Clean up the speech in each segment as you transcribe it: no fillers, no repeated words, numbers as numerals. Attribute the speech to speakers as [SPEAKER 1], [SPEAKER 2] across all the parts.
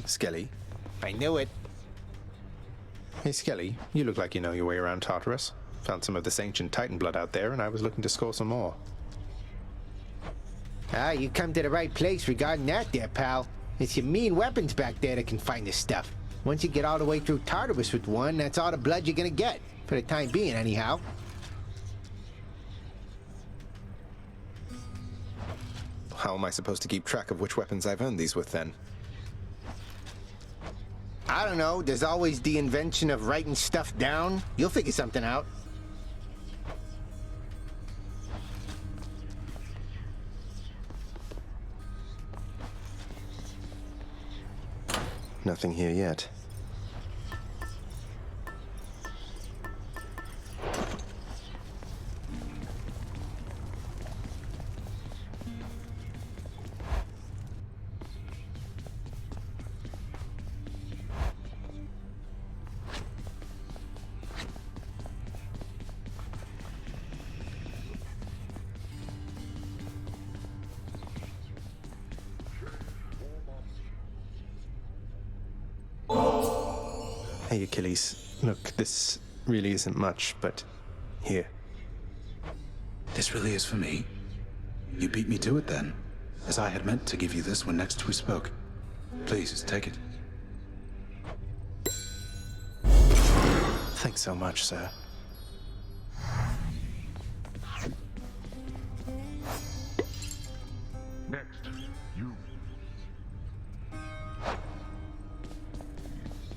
[SPEAKER 1] Skelly.
[SPEAKER 2] I knew it.
[SPEAKER 1] Hey, Skelly, you look like you know your way around Tartarus. Found some of this ancient Titan blood out there, and I was looking to score some more.
[SPEAKER 2] Ah, you come to the right place regarding that there, pal. It's your mean weapons back there that can find this stuff. Once you get all the way through Tartarus with one, that's all the blood you're gonna get. For the time being, anyhow.
[SPEAKER 1] How am I supposed to keep track of which weapons I've earned these with, then?
[SPEAKER 2] I don't know, there's always the invention of writing stuff down. You'll figure something out.
[SPEAKER 1] Nothing here yet. Hey, Achilles. Look, this really isn't much, but here.
[SPEAKER 3] This really is for me? You beat me to it then, as I had meant to give you this when next we spoke. Please, take it.
[SPEAKER 1] Thanks so much, sir.
[SPEAKER 4] Next, you.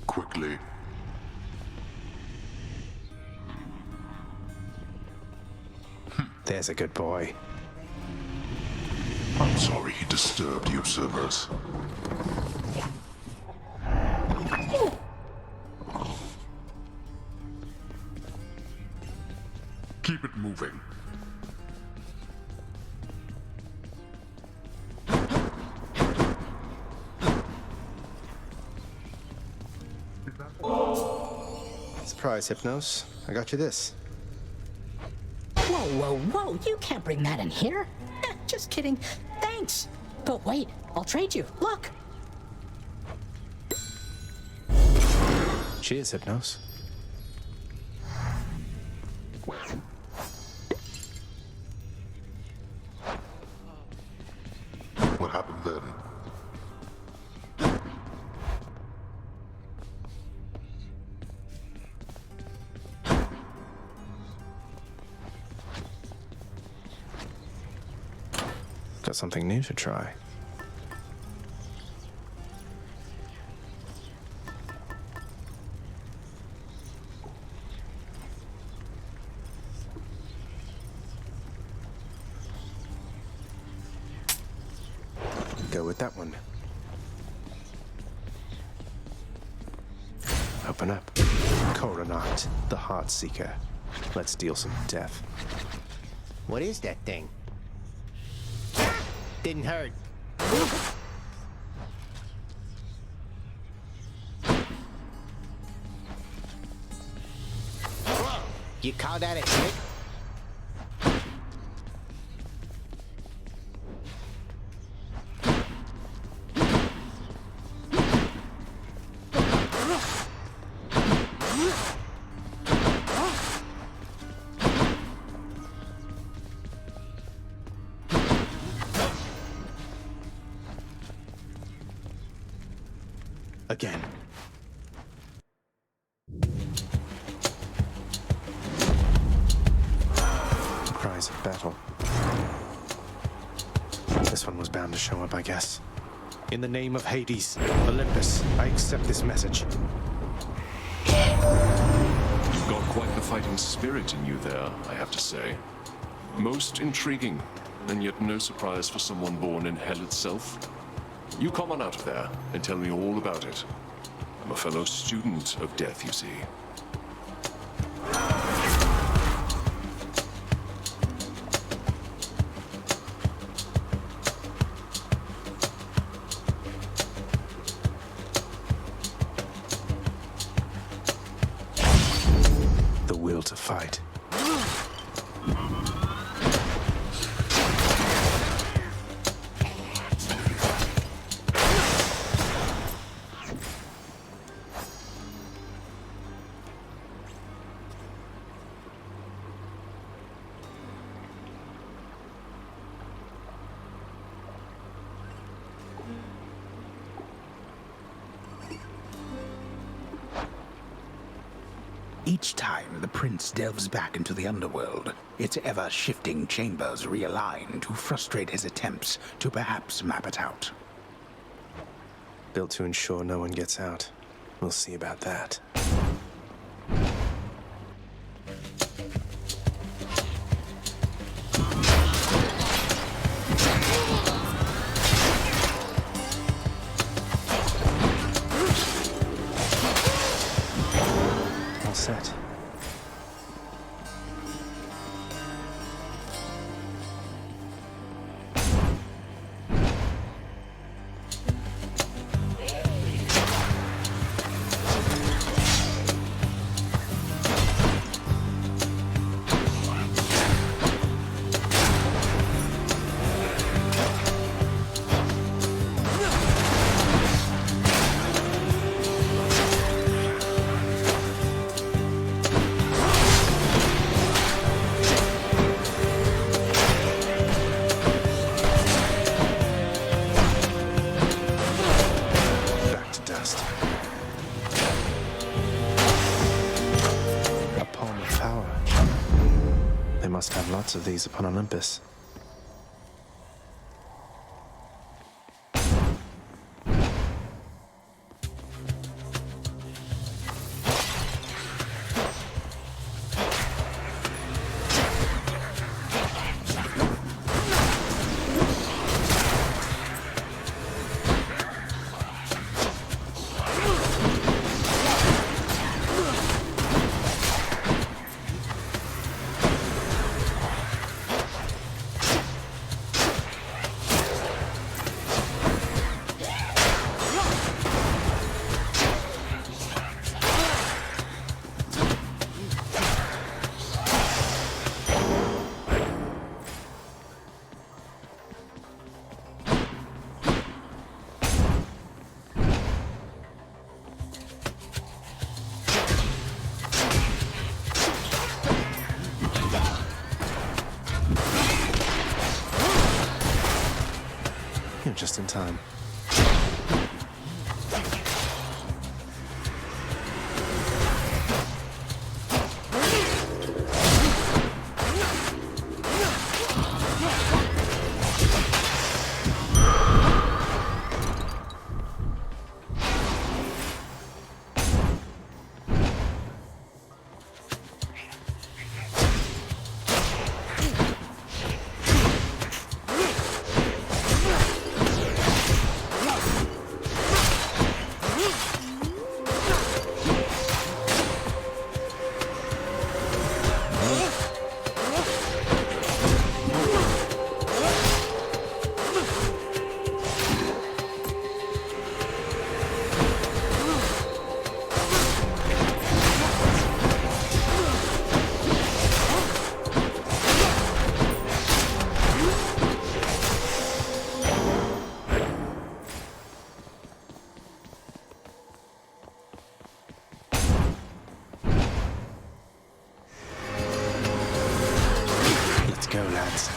[SPEAKER 4] Quickly.
[SPEAKER 1] There's a good boy.
[SPEAKER 4] I'm sorry he disturbed you, Cerberus. Keep it moving.
[SPEAKER 1] Surprise, Hypnos. I got you this.
[SPEAKER 5] Whoa, whoa, whoa, you can't bring that in here. Just kidding. Thanks. But wait, I'll trade you. Look.
[SPEAKER 1] Cheers, Hypnos.
[SPEAKER 4] What happened then?
[SPEAKER 1] Got something new to try. Go with that one. Open up. Coronat, the Heart Seeker. Let's deal some death.
[SPEAKER 2] What is that thing? Didn't hurt. You call that a trick?
[SPEAKER 1] Again. Cries of battle. This one was bound to show up, I guess. In the name of Hades, Olympus, I accept this message.
[SPEAKER 6] You've got quite the fighting spirit in you there, I have to say. Most intriguing, and yet no surprise for someone born in hell itself. You come on out of there and tell me all about it. I'm a fellow student of death, you see.
[SPEAKER 1] The will to fight.
[SPEAKER 3] Each time the prince delves back into the underworld, its ever-shifting chambers realign to frustrate his attempts to perhaps map it out.
[SPEAKER 1] Built to ensure no one gets out. We'll see about that. All set. Must have lots of these upon Olympus. You're just in time. Go, lads.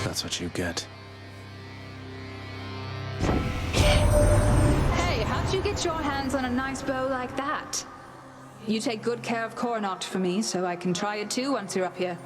[SPEAKER 1] That's what you get.
[SPEAKER 7] Hey, how'd you get your hands on a nice bow like that? You take good care of Coronat for me, so I can try it too once you're up here.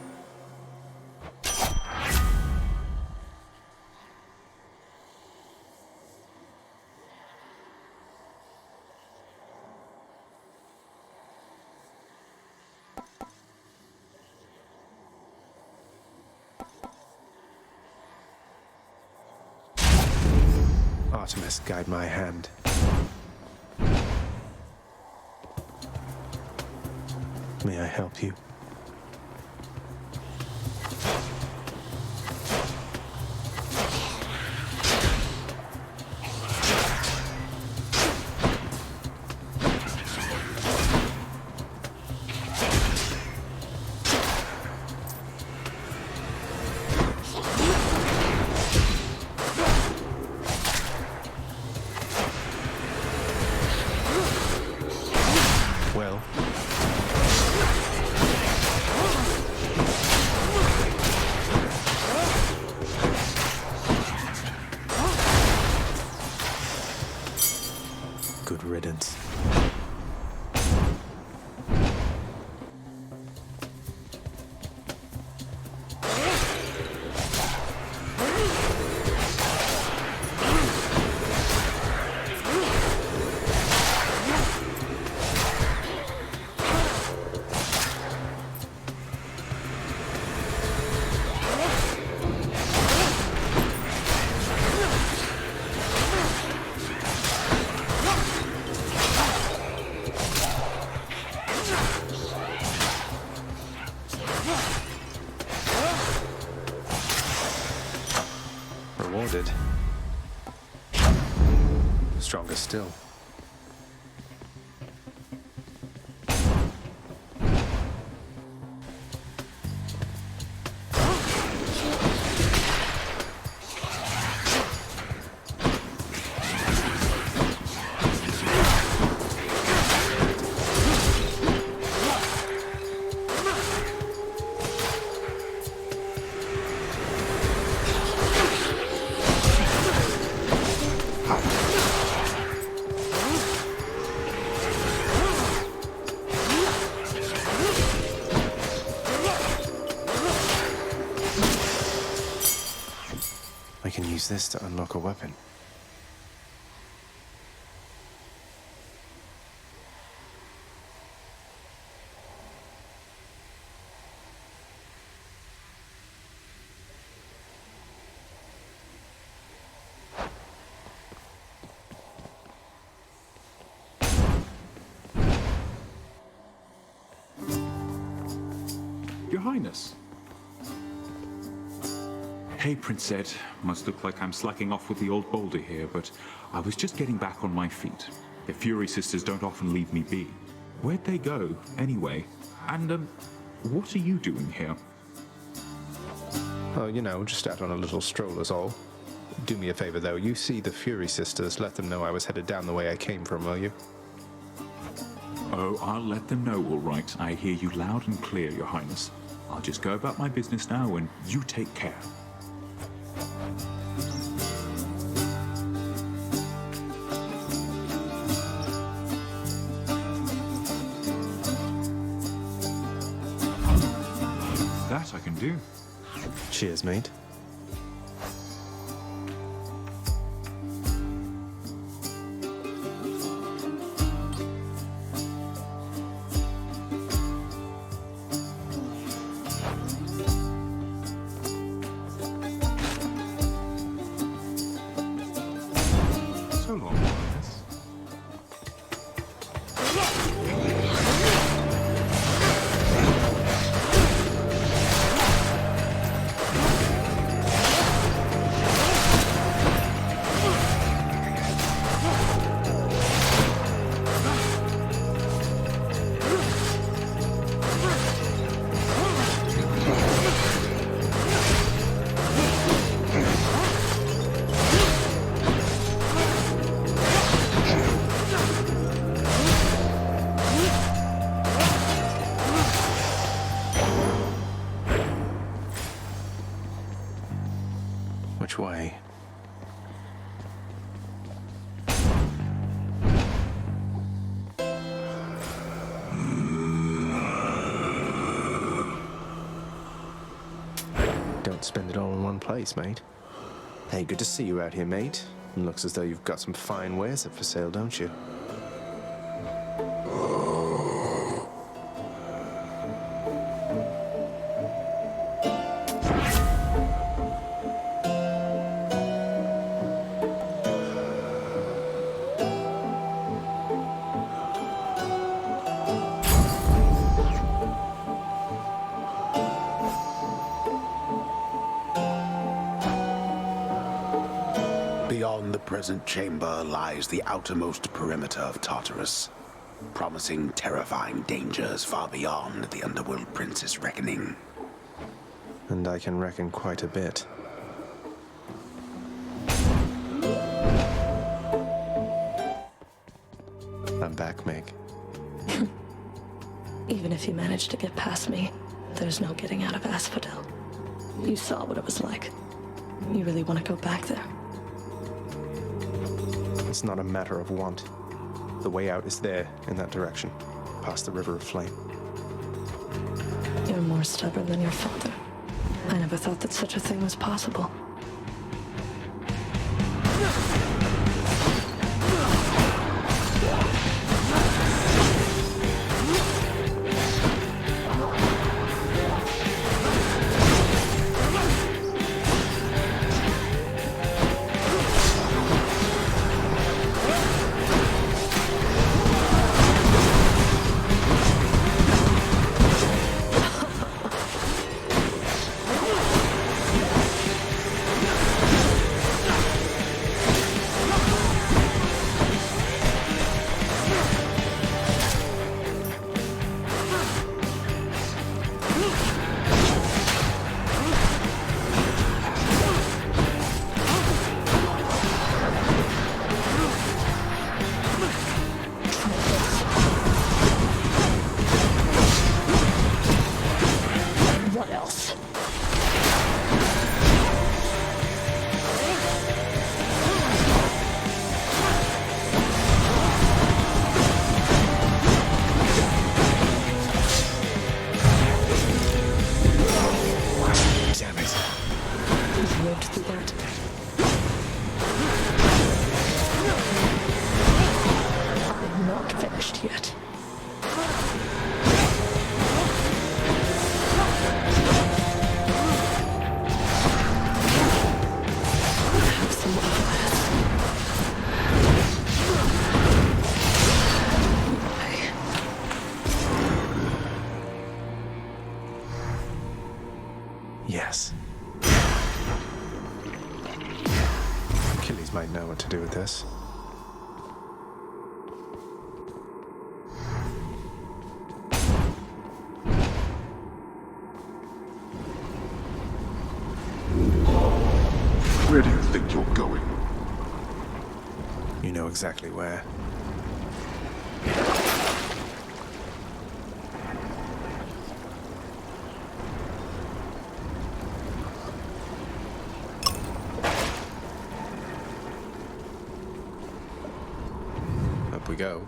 [SPEAKER 1] Artemis, guide my hand. May I help you? Rewarded. Stronger still. I can use this to unlock a weapon.
[SPEAKER 8] Your Highness. Hey, Prince Ed. Must look like I'm slacking off with the old boulder here, but I was just getting back on my feet. The Fury Sisters don't often leave me be. Where'd they go, anyway? And, what are you doing here?
[SPEAKER 1] Oh, you know, just out on a little stroll is all. Do me a favor, though. You see the Fury Sisters, let them know I was headed down the way I came from, will you?
[SPEAKER 8] Oh, I'll let them know, all right. I hear you loud and clear, Your Highness. I'll just go about my business now, and you take care. That I can do.
[SPEAKER 1] Cheers, mate.
[SPEAKER 8] So long, Your Highness.
[SPEAKER 1] Which way? Don't spend it all in one place, mate. Hey, good to see you out here, mate. It looks as though you've got some fine wares up for sale, don't you?
[SPEAKER 9] Beyond the present chamber lies the outermost perimeter of Tartarus, promising terrifying dangers far beyond the Underworld Prince's reckoning.
[SPEAKER 1] And I can reckon quite a bit. I'm back, Meg.
[SPEAKER 10] Even if you manage to get past me, there's no getting out of Asphodel. You saw what it was like. You really want to go back there?
[SPEAKER 1] It's not a matter of want. The way out is there, in that direction, past the River of Flame.
[SPEAKER 10] You're more stubborn than your father. I never thought that such a thing was possible. else.
[SPEAKER 1] Damn it.
[SPEAKER 10] You've lived through that. I'm not finished yet. Have some fires.
[SPEAKER 1] Yes. Achilles might know what to do with this.
[SPEAKER 4] Where do you think you're going?
[SPEAKER 1] You know exactly where. Up we go.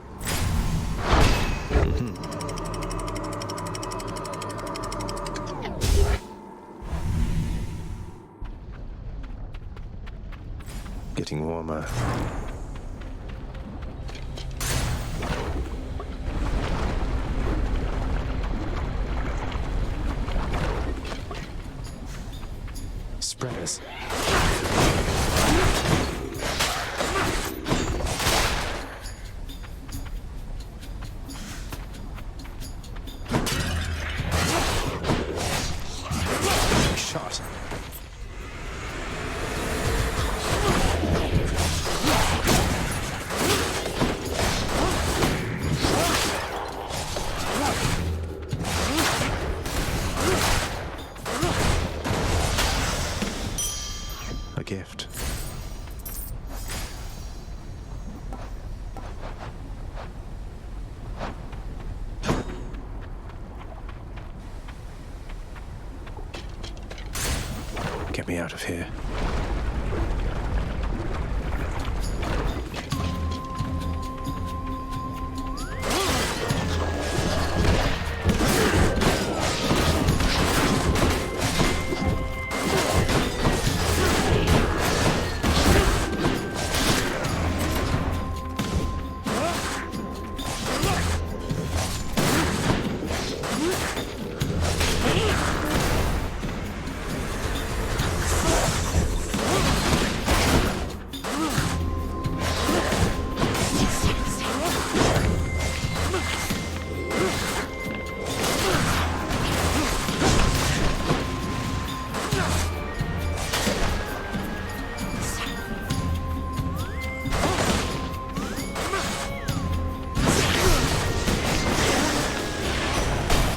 [SPEAKER 1] Getting warmer. Spreaders. Shot. A gift. Get me out of here.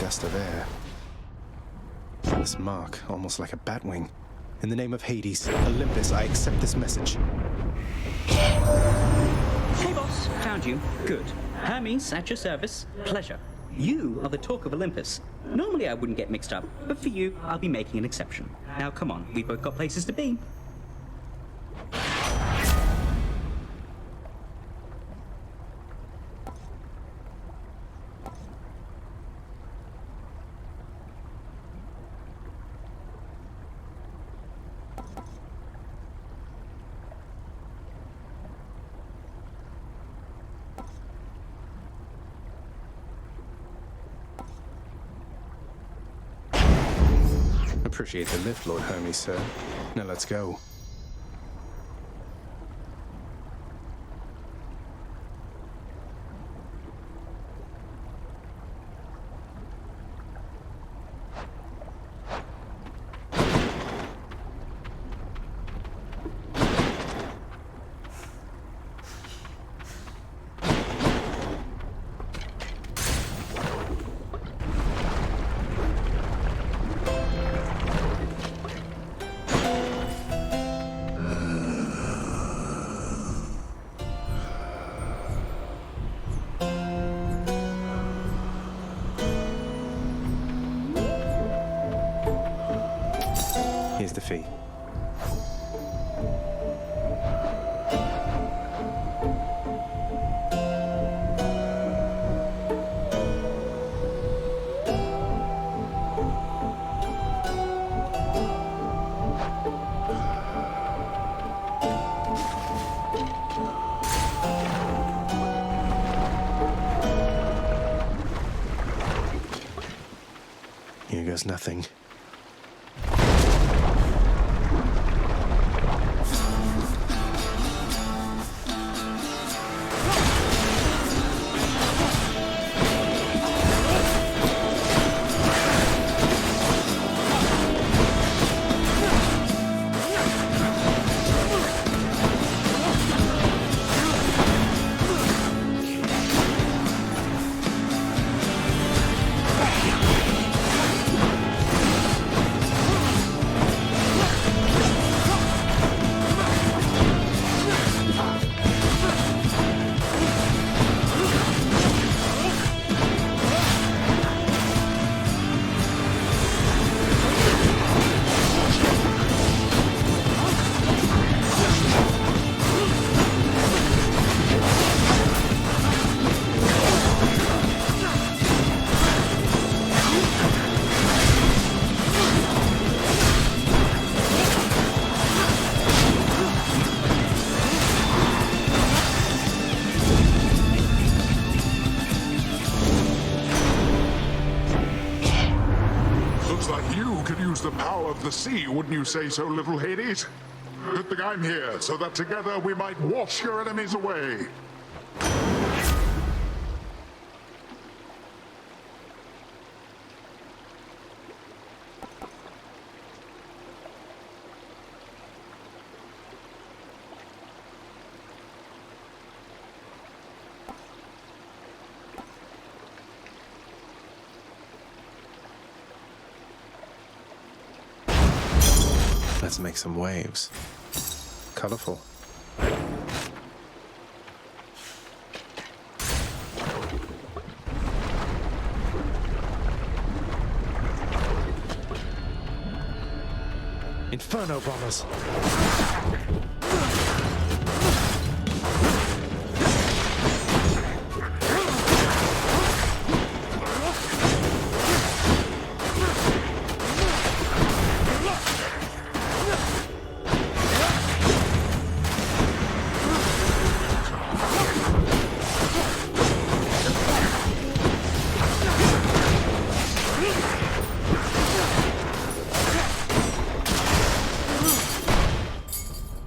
[SPEAKER 1] Gust of air. This mark, almost like a batwing. In the name of Hades, Olympus, I accept this message.
[SPEAKER 11] Hey boss, found you. Good. Hermes, at your service. Pleasure. You are the talk of Olympus. Normally I wouldn't get mixed up, but for you, I'll be making an exception. Now come on, we've both got places to be.
[SPEAKER 1] Appreciate the lift, Lord Hermes, sir. Now let's go. Here's the fee. Here goes nothing.
[SPEAKER 4] Looks like you could use the power of the sea, wouldn't you say so, little Hades? Good thing I'm here, so that together we might wash your enemies away.
[SPEAKER 1] Let's make some waves. Colorful. Inferno bombers!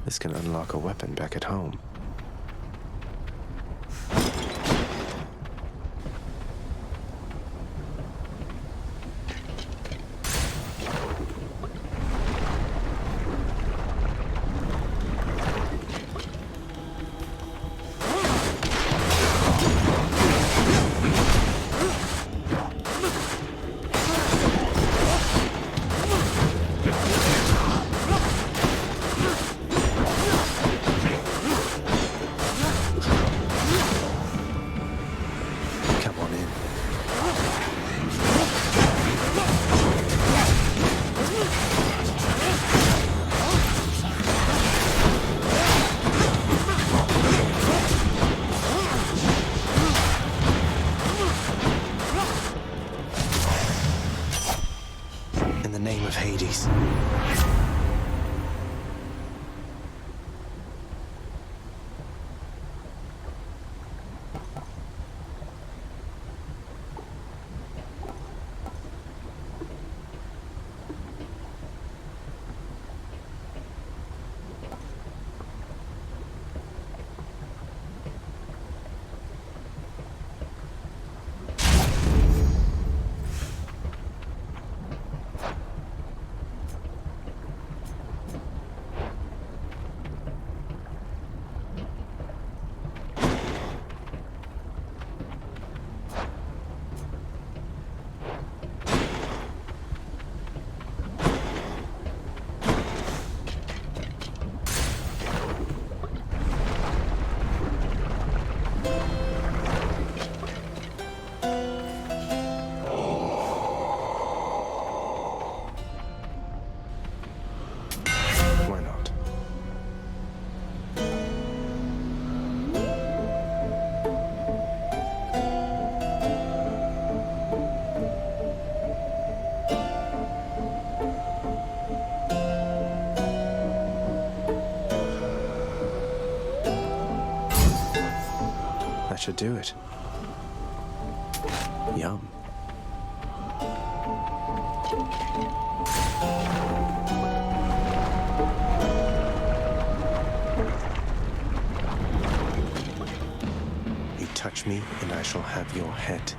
[SPEAKER 1] This can unlock a weapon back at home. In the name of Hades. That should do it. Yum. You touch me, and I shall have your head.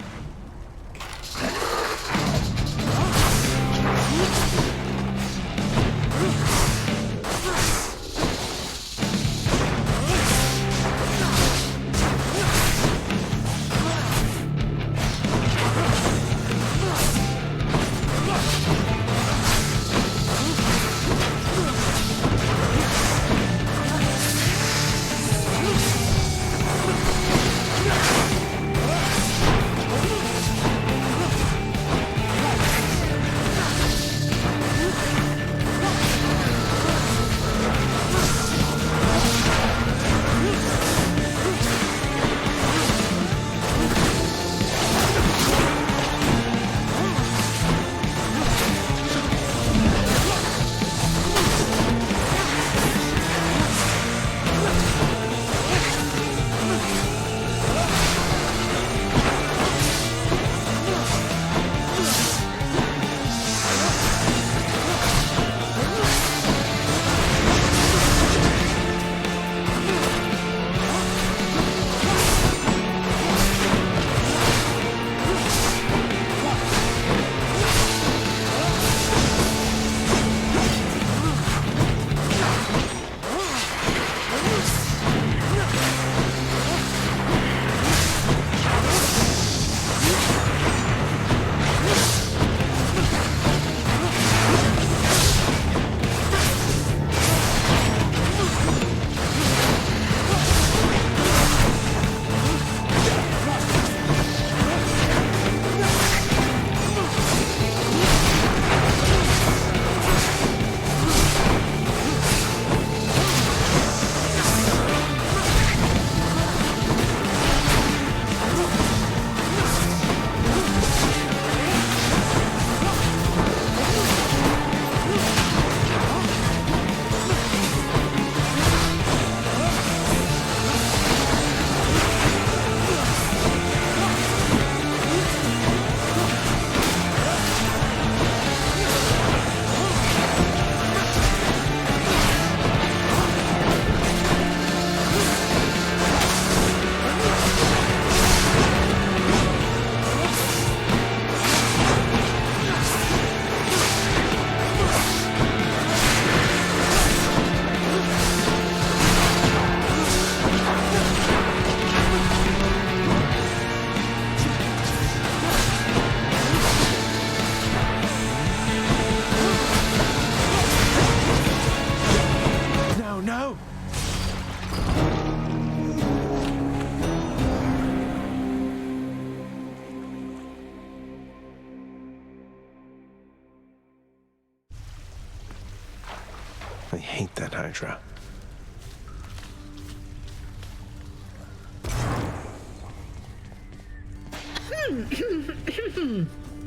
[SPEAKER 1] I hate that hydra.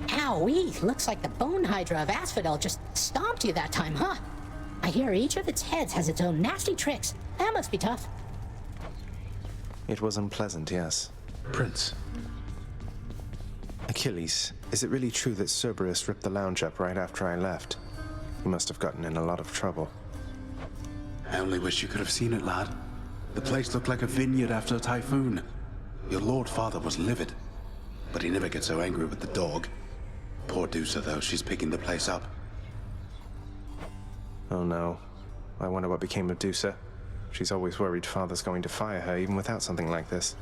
[SPEAKER 5] Owie, looks like the bone hydra of Asphodel just stomped you that time, huh? I hear each of its heads has its own nasty tricks. That must be tough.
[SPEAKER 1] It was unpleasant, yes.
[SPEAKER 3] Prince.
[SPEAKER 1] Achilles, is it really true that Cerberus ripped the lounge up right after I left? He must have gotten in a lot of trouble.
[SPEAKER 3] I only wish you could have seen it, lad. The place looked like a vineyard after a typhoon. Your Lord Father was livid, but he never gets so angry with the dog. Poor Dusa, though, she's picking the place up.
[SPEAKER 1] Oh no. I wonder what became of Dusa. She's always worried Father's going to fire her, even without something like this.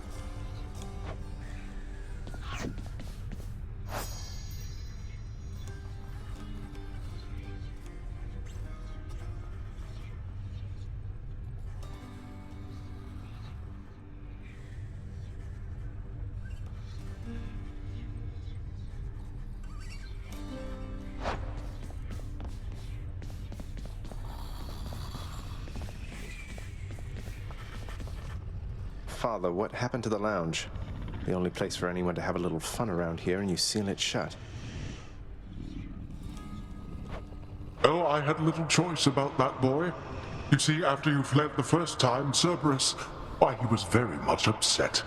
[SPEAKER 1] Father, what happened to the lounge? The only place for anyone to have a little fun around here, and you seal it shut.
[SPEAKER 4] Oh, I had little choice about that boy. You see, after you fled the first time, Cerberus, why, he was very much upset.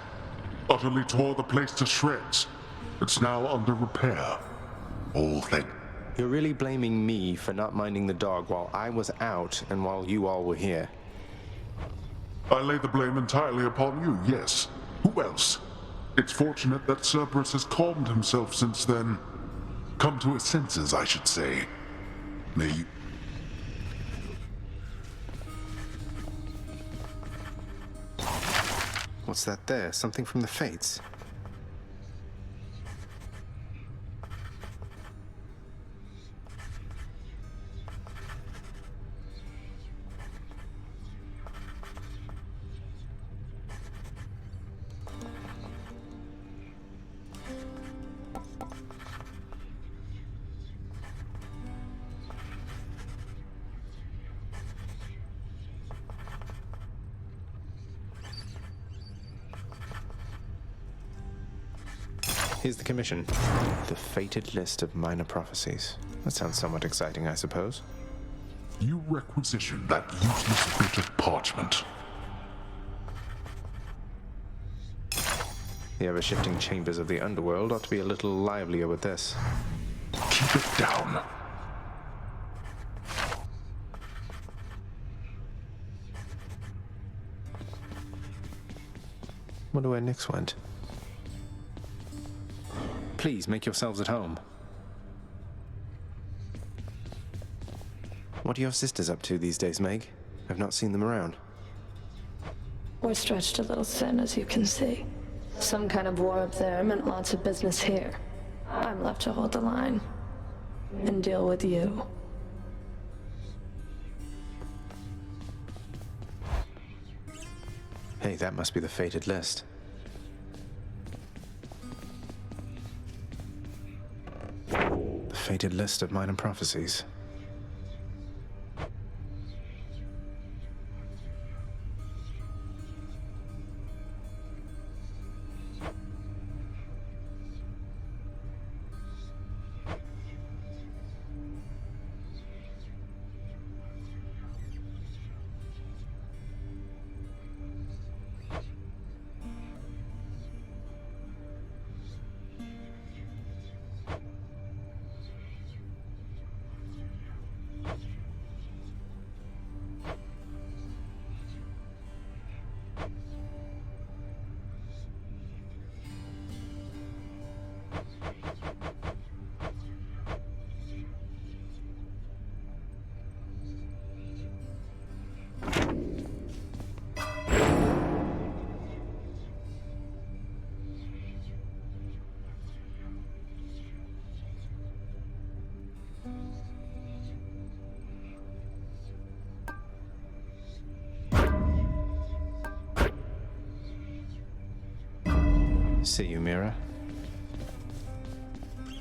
[SPEAKER 4] utterly tore the place to shreds. It's now under repair. All thanks.
[SPEAKER 1] You're really blaming me for not minding the dog while I was out and while you all were here.
[SPEAKER 4] I lay the blame entirely upon you, yes. Who else? It's fortunate that Cerberus has calmed himself since then. Come to his senses, I should say. May you...
[SPEAKER 1] What's that there? Something from the Fates? Here's the commission. The fated list of minor prophecies. That sounds somewhat exciting, I suppose.
[SPEAKER 4] You requisition that useless bit of parchment.
[SPEAKER 1] The ever-shifting chambers of the underworld ought to be a little livelier with this.
[SPEAKER 4] Keep it down.
[SPEAKER 1] Wonder where Nyx went. Please, make yourselves at home. What are your sisters up to these days, Meg? I've not seen them around.
[SPEAKER 10] We're stretched a little thin, as you can see. Some kind of war up there meant lots of business here. I'm left to hold the line and deal with you.
[SPEAKER 1] Hey, that must be the fated list. The fated list of minor prophecies. See you, Mira.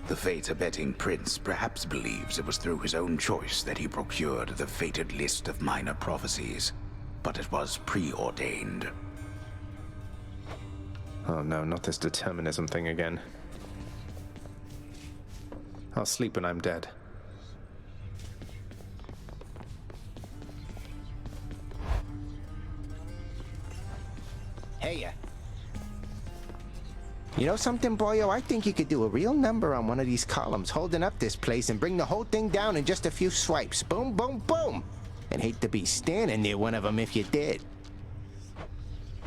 [SPEAKER 9] The fate-abetting prince perhaps believes it was through his own choice that he procured the fated list of minor prophecies, but it was preordained.
[SPEAKER 1] Oh no, not this determinism thing again. I'll sleep when I'm dead.
[SPEAKER 2] Hey, you know something, boyo? I think you could do a real number on one of these columns holding up this place and bring the whole thing down in just a few swipes. Boom, boom, boom! And hate to be standing near one of them if you did.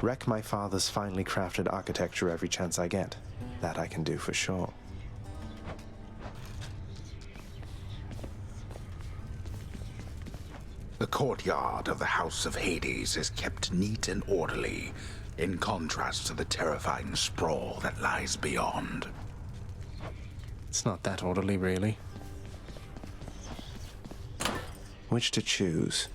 [SPEAKER 1] Wreck my father's finely crafted architecture every chance I get. That I can do for sure.
[SPEAKER 9] The courtyard of the House of Hades is kept neat and orderly, in contrast to the terrifying sprawl that lies beyond.
[SPEAKER 1] It's not that orderly, really. Which to choose?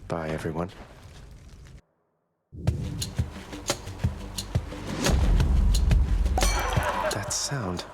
[SPEAKER 1] Bye, everyone. That sound.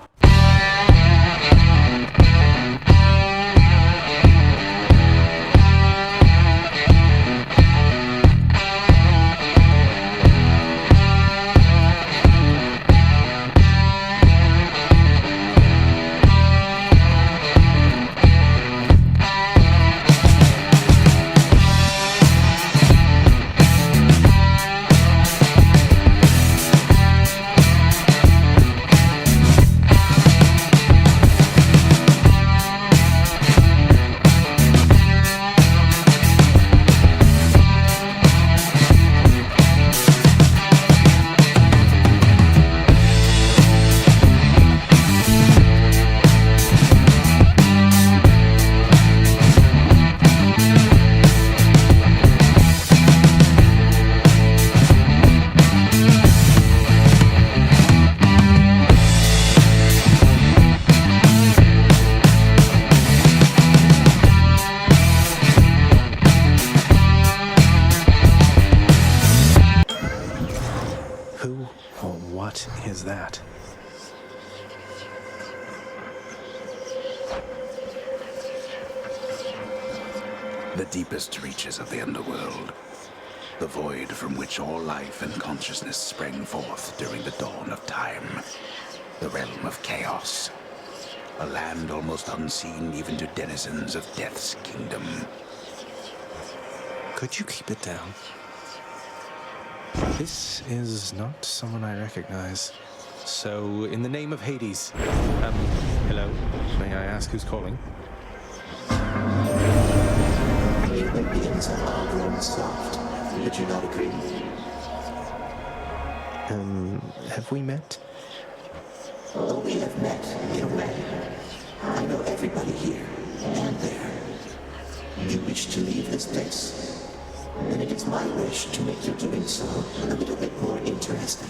[SPEAKER 9] The deepest reaches of the underworld. The void from which all life and consciousness sprang forth during the dawn of time. The realm of chaos. A land almost unseen even to denizens of Death's kingdom.
[SPEAKER 1] Could you keep it down? This is not someone I recognize. So, in the name of Hades, hello? May I ask who's calling?
[SPEAKER 12] Human beings are all grown soft. Would you not agree?
[SPEAKER 1] Have we met?
[SPEAKER 12] Oh, we have met, in a way. I know everybody here, and there. You wish to leave this place? And it is my wish to make your doing so a little bit more interesting.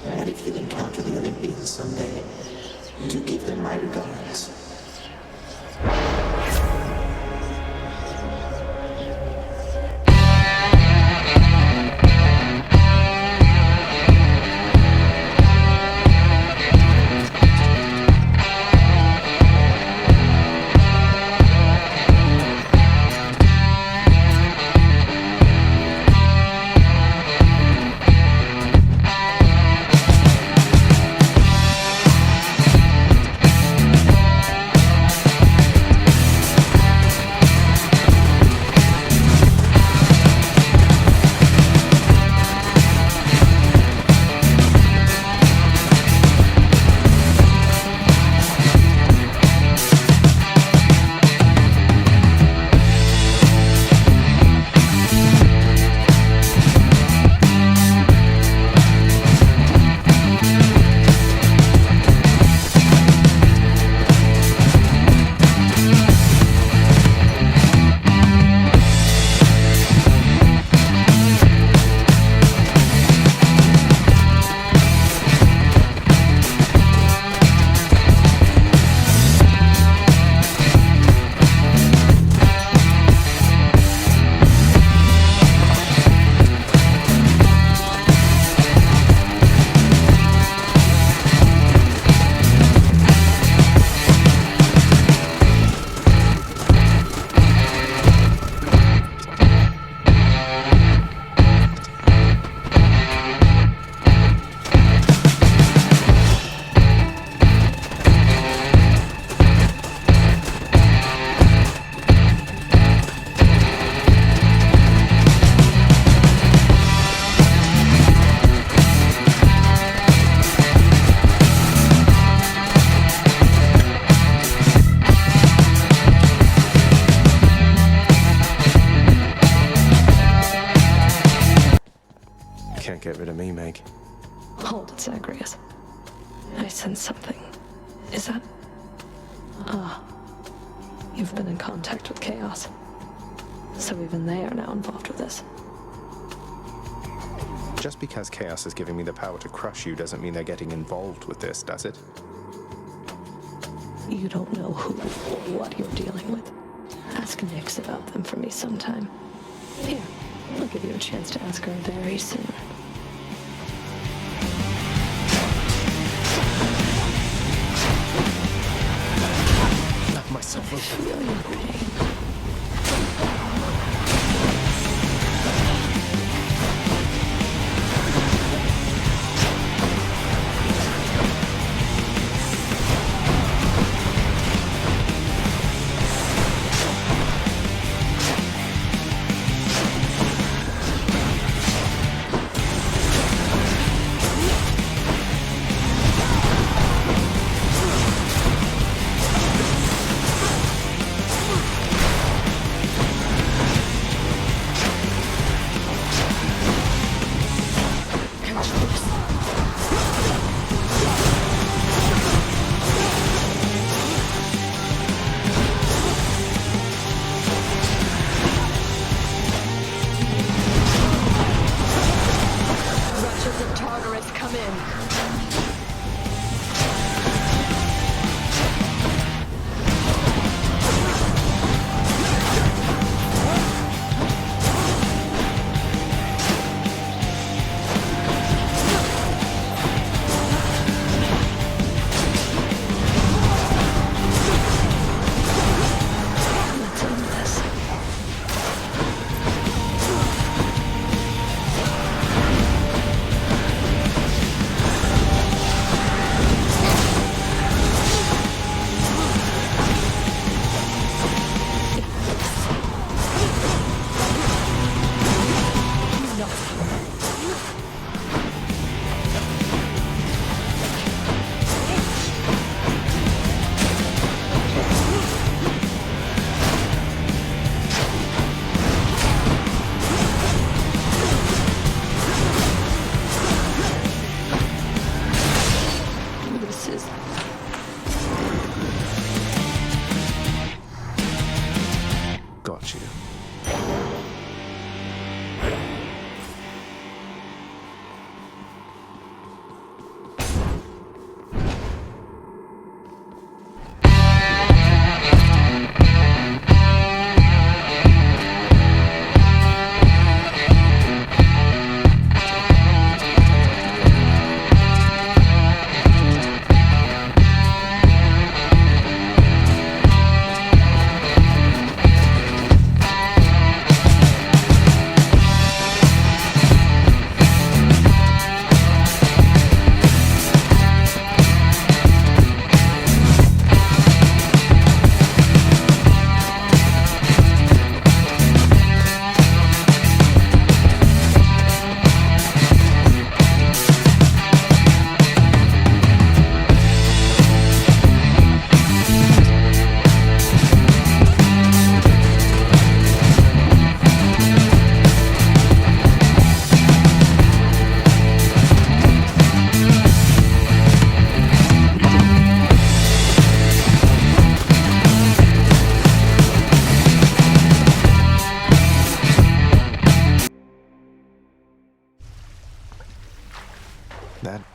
[SPEAKER 12] And if you encounter the Olympians someday, do give them my regards.
[SPEAKER 1] Can't get rid of me, Meg.
[SPEAKER 10] Hold it, Zagreus. I sense something. Is that... Ah. You've been in contact with Chaos. So even they are now involved with this.
[SPEAKER 1] Just because Chaos is giving me the power to crush you doesn't mean they're getting involved with this, does it?
[SPEAKER 10] You don't know who or what you're dealing with. Ask Nyx about them for me sometime. Here, I'll give you a chance to ask her very soon.
[SPEAKER 1] Knock myself over.
[SPEAKER 10] Feel your pain.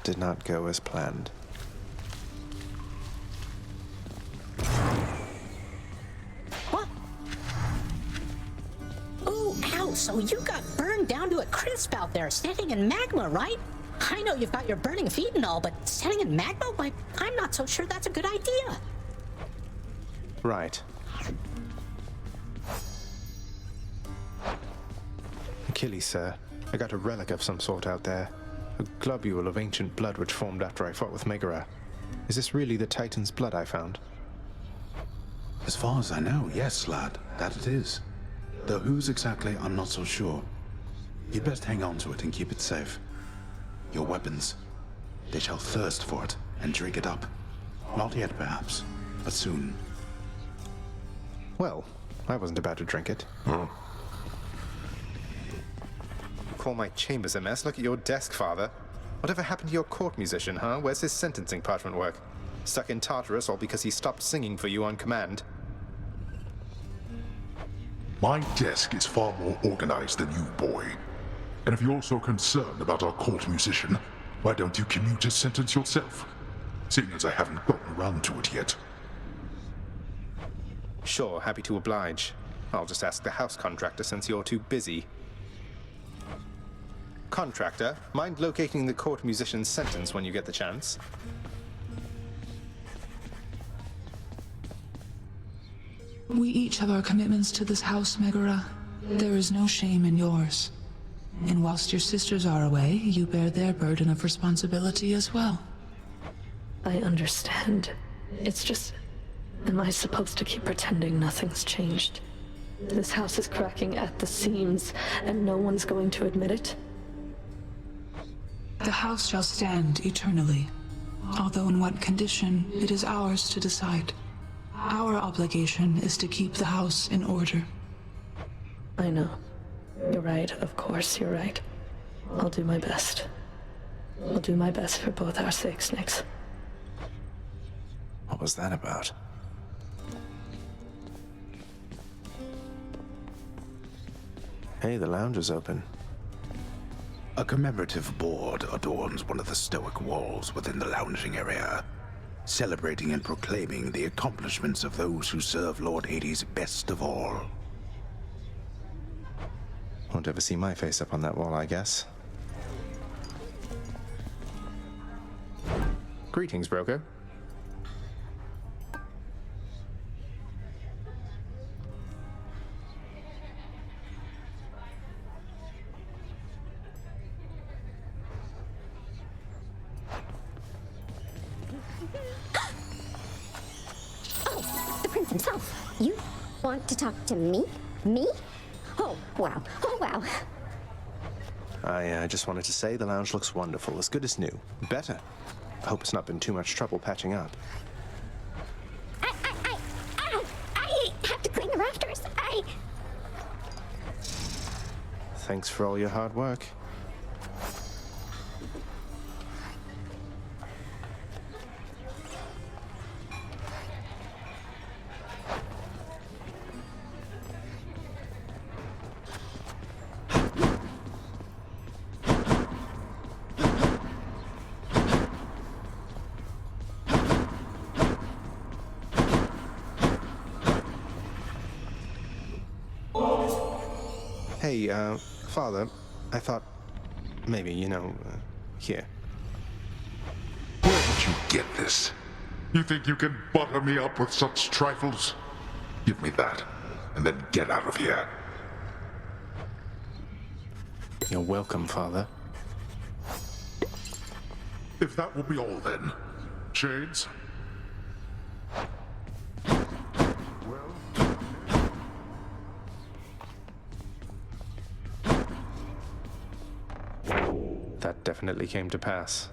[SPEAKER 1] did not go as planned.
[SPEAKER 5] What? Ooh, ow, so you got burned down to a crisp out there, standing in magma, right? I know you've got your burning feet and all, but standing in magma? I'm not so sure that's a good idea.
[SPEAKER 1] Right. Achilles, sir. I got a relic of some sort out there. A globule of ancient blood which formed after I fought with Megara. Is this really the Titan's blood I found?
[SPEAKER 3] As far as I know, yes, lad, that it is. Though whose exactly, I'm not so sure. You'd best hang on to it and keep it safe. Your weapons, they shall thirst for it and drink it up. Not yet, perhaps, but soon.
[SPEAKER 1] Well, I wasn't about to drink it. Call my chambers a mess? Look at your desk, Father. Whatever happened to your court musician, huh? Where's his sentencing parchment work? Stuck in Tartarus all because he stopped singing for you on command?
[SPEAKER 4] My desk is far more organized than you, boy. And if you're so concerned about our court musician, why don't you commute his sentence yourself? Seeing as I haven't gotten around to it yet.
[SPEAKER 1] Sure, happy to oblige. I'll just ask the house contractor since you're too busy. Contractor, mind locating the court musician's sentence when you get the chance?
[SPEAKER 13] We each have our commitments to this house, Megara. There is no shame in yours. And whilst your sisters are away, you bear their burden of responsibility as well.
[SPEAKER 10] I understand. It's just... Am I supposed to keep pretending nothing's changed? This house is cracking at the seams, and no one's going to admit it?
[SPEAKER 13] The house shall stand eternally. Although in what condition, it is ours to decide. Our obligation is to keep the house in order.
[SPEAKER 10] I know. You're right, of course you're right. I'll do my best. I'll do my best for both our sakes, Nix.
[SPEAKER 1] What was that about? Hey, the lounge is open.
[SPEAKER 9] A commemorative board adorns one of the stoic walls within the lounging area, celebrating and proclaiming the accomplishments of those who serve Lord Hades best of all.
[SPEAKER 1] Won't ever see my face up on that wall, I guess. Greetings, broker.
[SPEAKER 14] Oh, the prince himself. You want to talk to me? Me? Oh, wow. Oh, wow.
[SPEAKER 1] I just wanted to say the lounge looks wonderful, as good as new. Better. I hope it's not been too much trouble patching up.
[SPEAKER 14] I have to clean the rafters.
[SPEAKER 1] Thanks for all your hard work. Hey, Father, I thought maybe, here.
[SPEAKER 4] Where did you get this? You think you can butter me up with such trifles? Give me that, and then get out of here.
[SPEAKER 1] You're welcome, Father.
[SPEAKER 4] If that will be all then. Shades?
[SPEAKER 1] That definitely came to pass.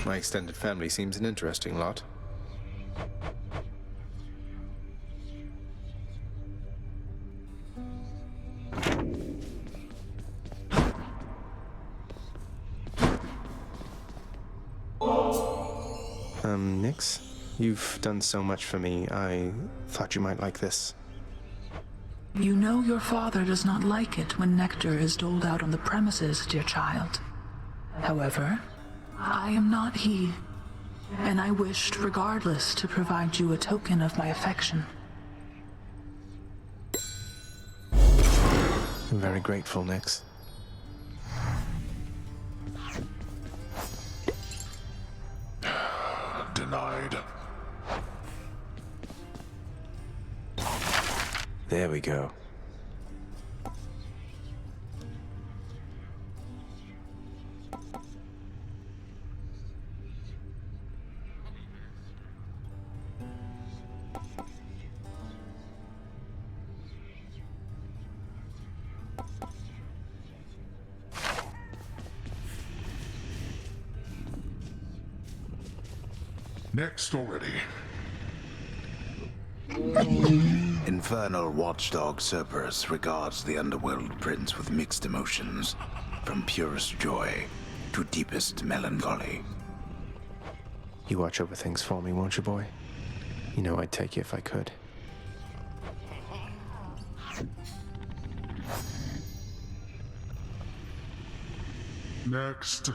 [SPEAKER 1] My extended family seems an interesting lot. Nix, you've done so much for me. I thought you might like this.
[SPEAKER 13] You know your father does not like it when nectar is doled out on the premises, dear child. However, I am not he, and I wished regardless to provide you a token of my affection.
[SPEAKER 1] I'm very grateful, Nix.
[SPEAKER 4] Denied.
[SPEAKER 1] There we go.
[SPEAKER 4] Next already.
[SPEAKER 9] Infernal watchdog Cerberus regards the underworld prince with mixed emotions, from purest joy to deepest melancholy.
[SPEAKER 1] You watch over things for me, won't you, boy? You know I'd take you if I could.
[SPEAKER 4] Next.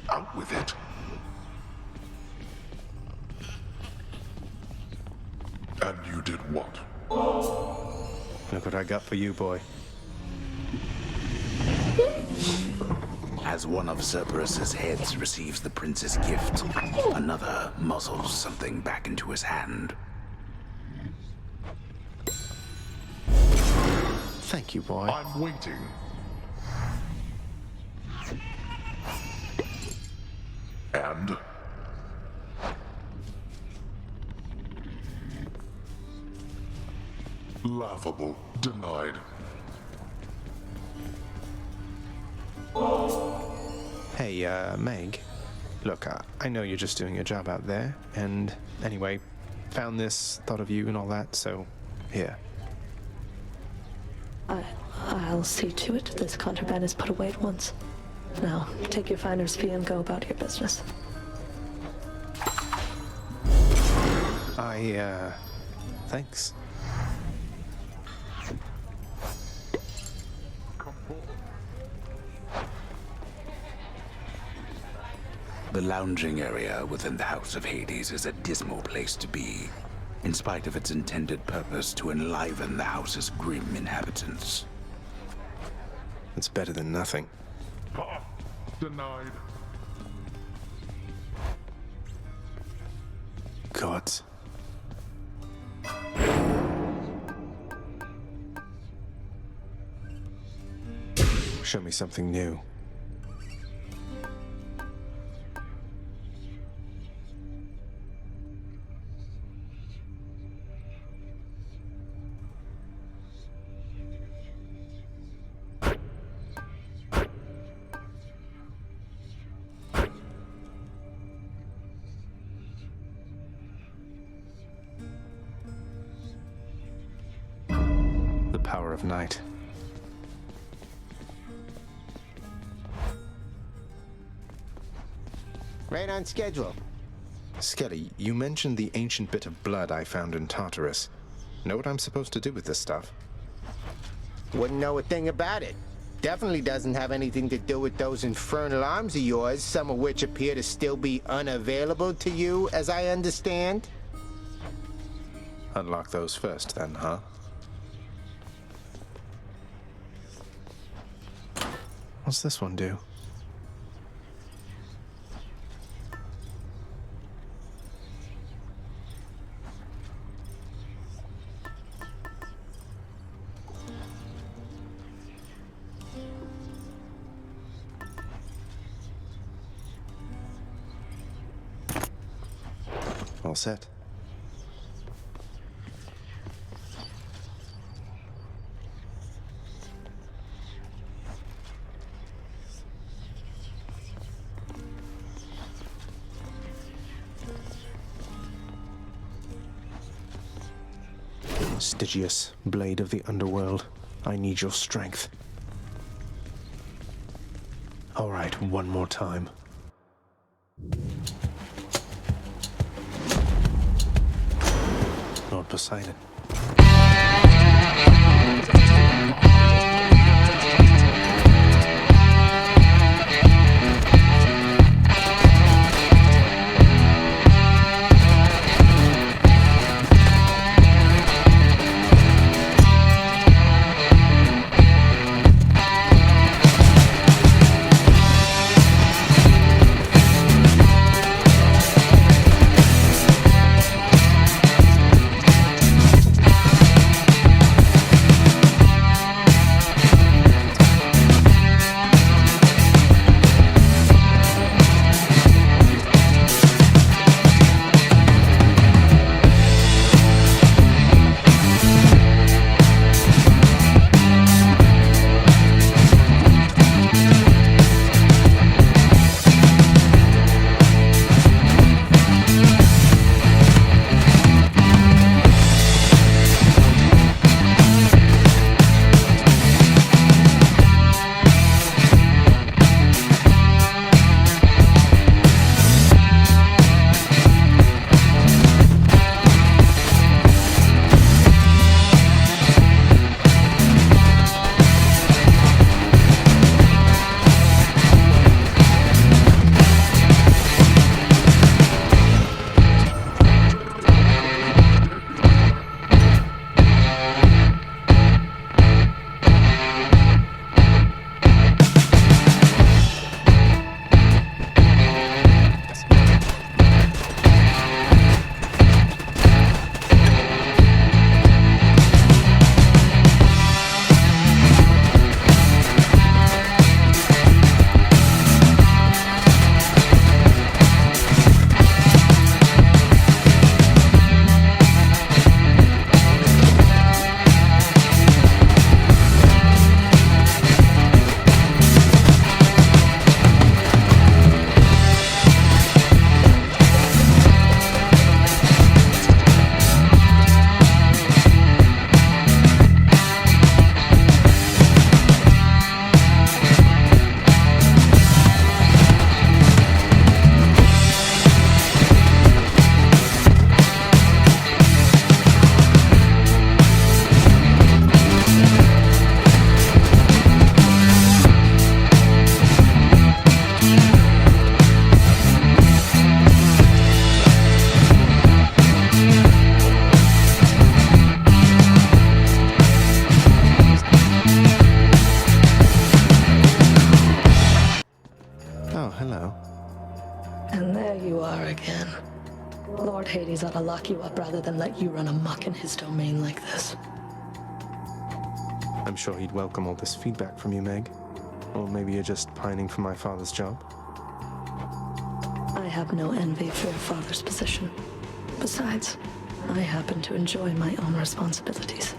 [SPEAKER 4] Out with it. And you did what?
[SPEAKER 1] Look what I got for you, boy.
[SPEAKER 9] As one of Cerberus's heads receives the prince's gift, another muzzles something back into his hand.
[SPEAKER 1] Thank you, boy.
[SPEAKER 4] I'm waiting. And? Laughable. Denied.
[SPEAKER 1] Hey, Meg. Look, I know you're just doing your job out there, and anyway, found this, thought of you and all that, so here.
[SPEAKER 10] I'll see to it this contraband is put away at once. Now, take your finder's fee and go about your business.
[SPEAKER 1] Thanks.
[SPEAKER 9] The lounging area within the House of Hades is a dismal place to be, in spite of its intended purpose to enliven the house's grim inhabitants.
[SPEAKER 1] It's better than nothing.
[SPEAKER 4] Denied.
[SPEAKER 1] Gods. Show me something new. The power of night.
[SPEAKER 2] Right on schedule.
[SPEAKER 1] Skelly, you mentioned the ancient bit of blood I found in Tartarus. Know what I'm supposed to do with this stuff?
[SPEAKER 2] Wouldn't know a thing about it. Definitely doesn't have anything to do with those infernal arms of yours, some of which appear to still be unavailable to you, as I understand.
[SPEAKER 1] Unlock those first, then, huh? What's this one do? All set. Stygius, blade of the underworld, I need your strength. All right, one more time.
[SPEAKER 3] Lord Poseidon.
[SPEAKER 10] Hades ought to lock you up rather than let you run amok in his domain like this.
[SPEAKER 1] I'm sure he'd welcome all this feedback from you, Meg. Or maybe you're just pining for my father's job.
[SPEAKER 10] I have no envy for your father's position. Besides, I happen to enjoy my own responsibilities.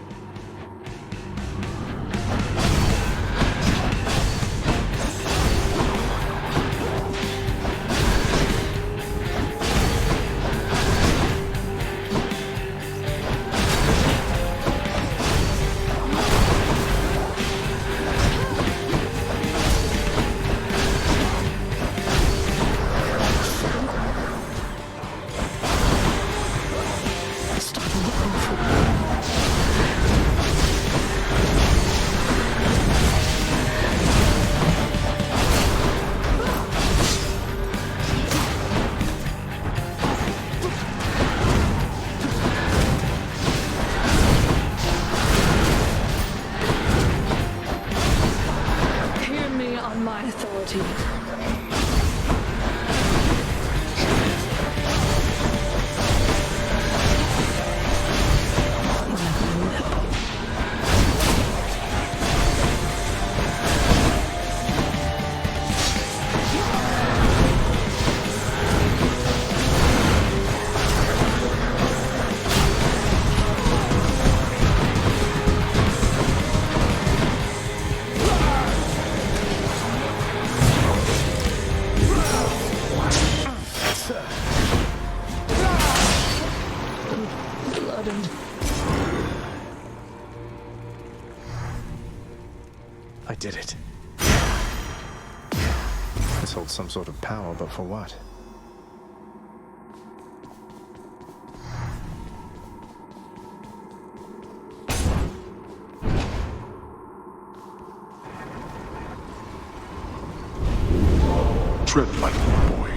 [SPEAKER 1] I did it. This holds some sort of power, but for what?
[SPEAKER 4] Tread lightly, my boy.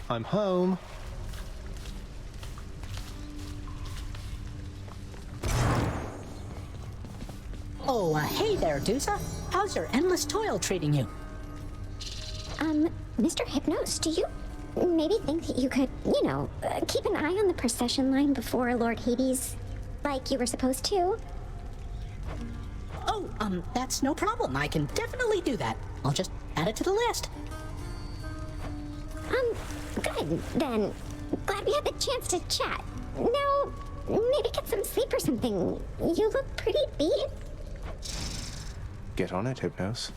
[SPEAKER 2] I'm home.
[SPEAKER 5] Oh, hey there, Dusa. How's your endless toil treating you?
[SPEAKER 14] Mr. Hypnos, do you maybe think that you could, keep an eye on the procession line before Lord Hades, like you were supposed to?
[SPEAKER 5] Oh, that's no problem. I can definitely do that. I'll just add it to the list.
[SPEAKER 14] Good, then. Glad we had the chance to chat. Now, maybe get some sleep or something. You look pretty beat.
[SPEAKER 1] Get on it, Hypnos.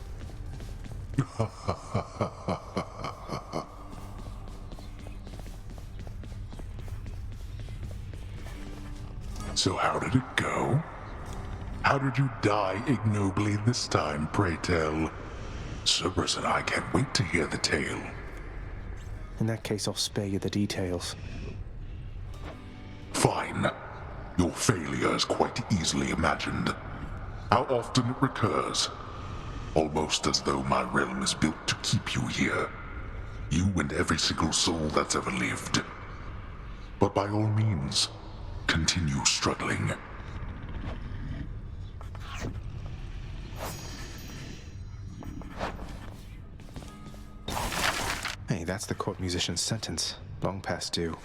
[SPEAKER 4] So how did it go? How did you die ignobly this time, pray tell? Cerberus and I can't wait to hear the tale.
[SPEAKER 1] In that case, I'll spare you the details.
[SPEAKER 4] Fine. Your failure is quite easily imagined. How often it recurs. Almost as though my realm is built to keep you here. You and every single soul that's ever lived. But by all means, continue struggling.
[SPEAKER 1] Hey, that's the court musician's sentence. Long past due.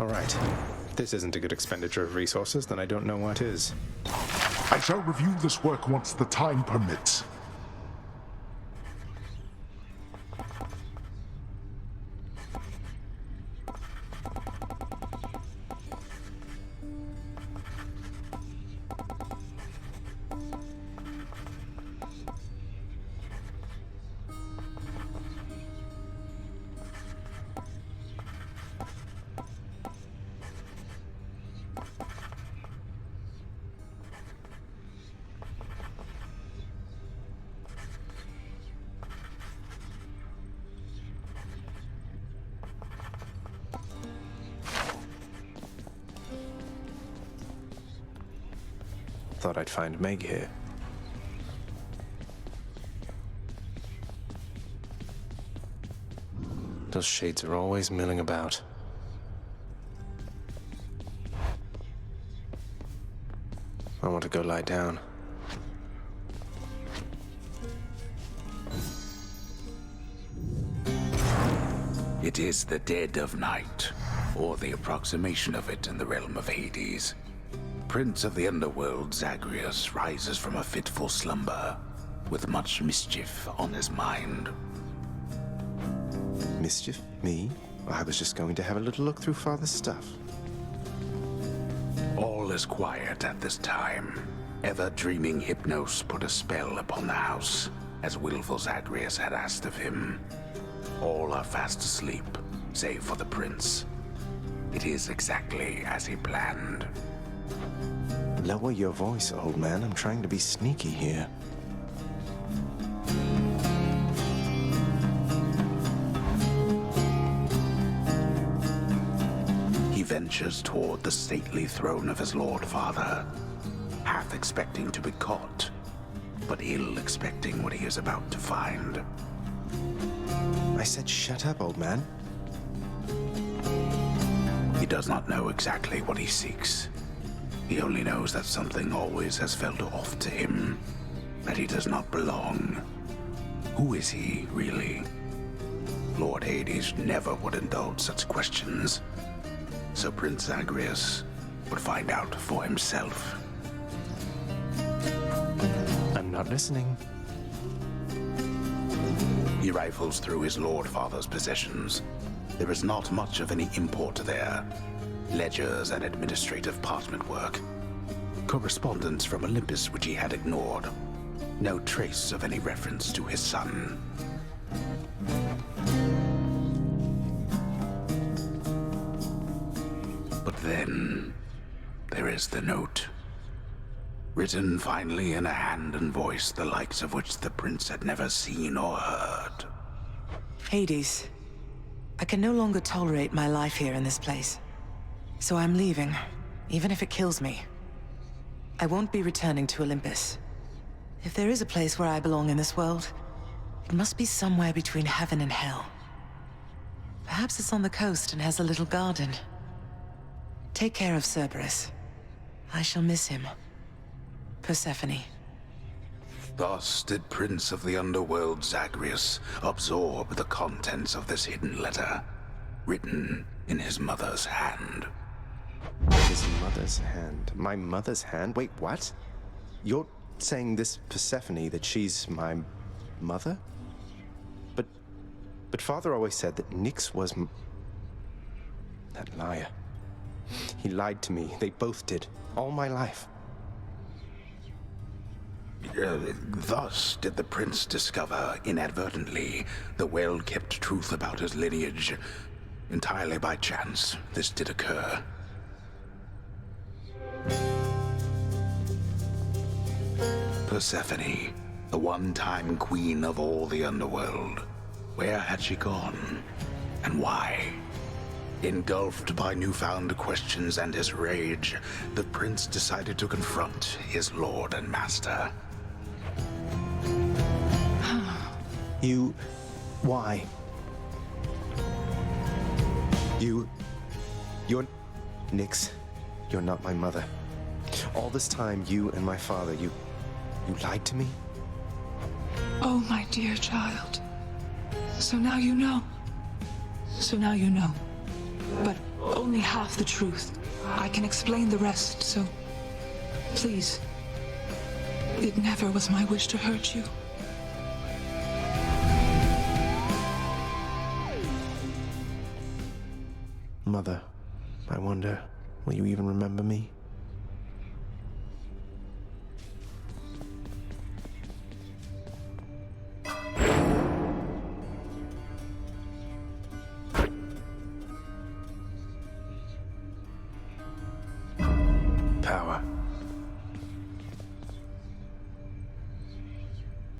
[SPEAKER 1] Alright. If this isn't a good expenditure of resources, then I don't know what is.
[SPEAKER 4] I shall review this work once the time permits.
[SPEAKER 1] Thought I'd find Meg here. Those shades are always milling about. I want to go lie down.
[SPEAKER 9] It is the dead of night, or the approximation of it in the realm of Hades. Prince of the underworld Zagreus rises from a fitful slumber, with much mischief on his mind.
[SPEAKER 1] Mischief? Me? I was just going to have a little look through Father's stuff.
[SPEAKER 9] All is quiet at this time. ever-dreaming Hypnos put a spell upon the house, as willful Zagreus had asked of him. All are fast asleep, save for the prince. It is exactly as he planned.
[SPEAKER 15] Lower your voice, old man. I'm trying to be sneaky here.
[SPEAKER 9] He ventures toward the stately throne of his lord father, half expecting to be caught, but ill expecting what he is about to find.
[SPEAKER 15] I said shut up, old man.
[SPEAKER 9] He does not know exactly what he seeks. He only knows that something always has felt off to him, that he does not belong. Who is he, really? Lord Hades never would indulge such questions, so Prince Zagreus would find out for himself.
[SPEAKER 15] I'm not listening.
[SPEAKER 9] He rifles through his lord father's possessions. There is not much of any import there. Ledgers and administrative parchment work. Correspondence from Olympus which he had ignored. No trace of any reference to his son. But then, there is the note. Written finally in a hand and voice the likes of which the prince had never seen or heard.
[SPEAKER 16] Hades, I can no longer tolerate my life here in this place. So I'm leaving, even if it kills me. I won't be returning to Olympus. If there is a place where I belong in this world, it must be somewhere between heaven and hell. Perhaps it's on the coast and has a little garden. Take care of Cerberus. I shall miss him. Persephone.
[SPEAKER 9] Thus did Prince of the Underworld Zagreus absorb the contents of this hidden letter, written in his mother's hand.
[SPEAKER 15] His mother's hand? My mother's hand? Wait, what? You're saying this Persephone, that she's my mother? But Father always said that Nyx was that liar. He lied to me. They both did. All my life.
[SPEAKER 9] Thus did the prince discover, inadvertently, the well-kept truth about his lineage. Entirely by chance, this did occur. Persephone, the one-time queen of all the underworld. Where had she gone? And why? Engulfed by newfound questions and his rage, the prince decided to confront his lord and master.
[SPEAKER 15] You... why? You're... Nyx, you're not my mother. All this time, you and my father, you lied to me?
[SPEAKER 13] Oh, my dear child. So now you know. So now you know. But only half the truth. I can explain the rest, so... please. It never was my wish to hurt you.
[SPEAKER 15] Mother, I wonder, will you even remember me?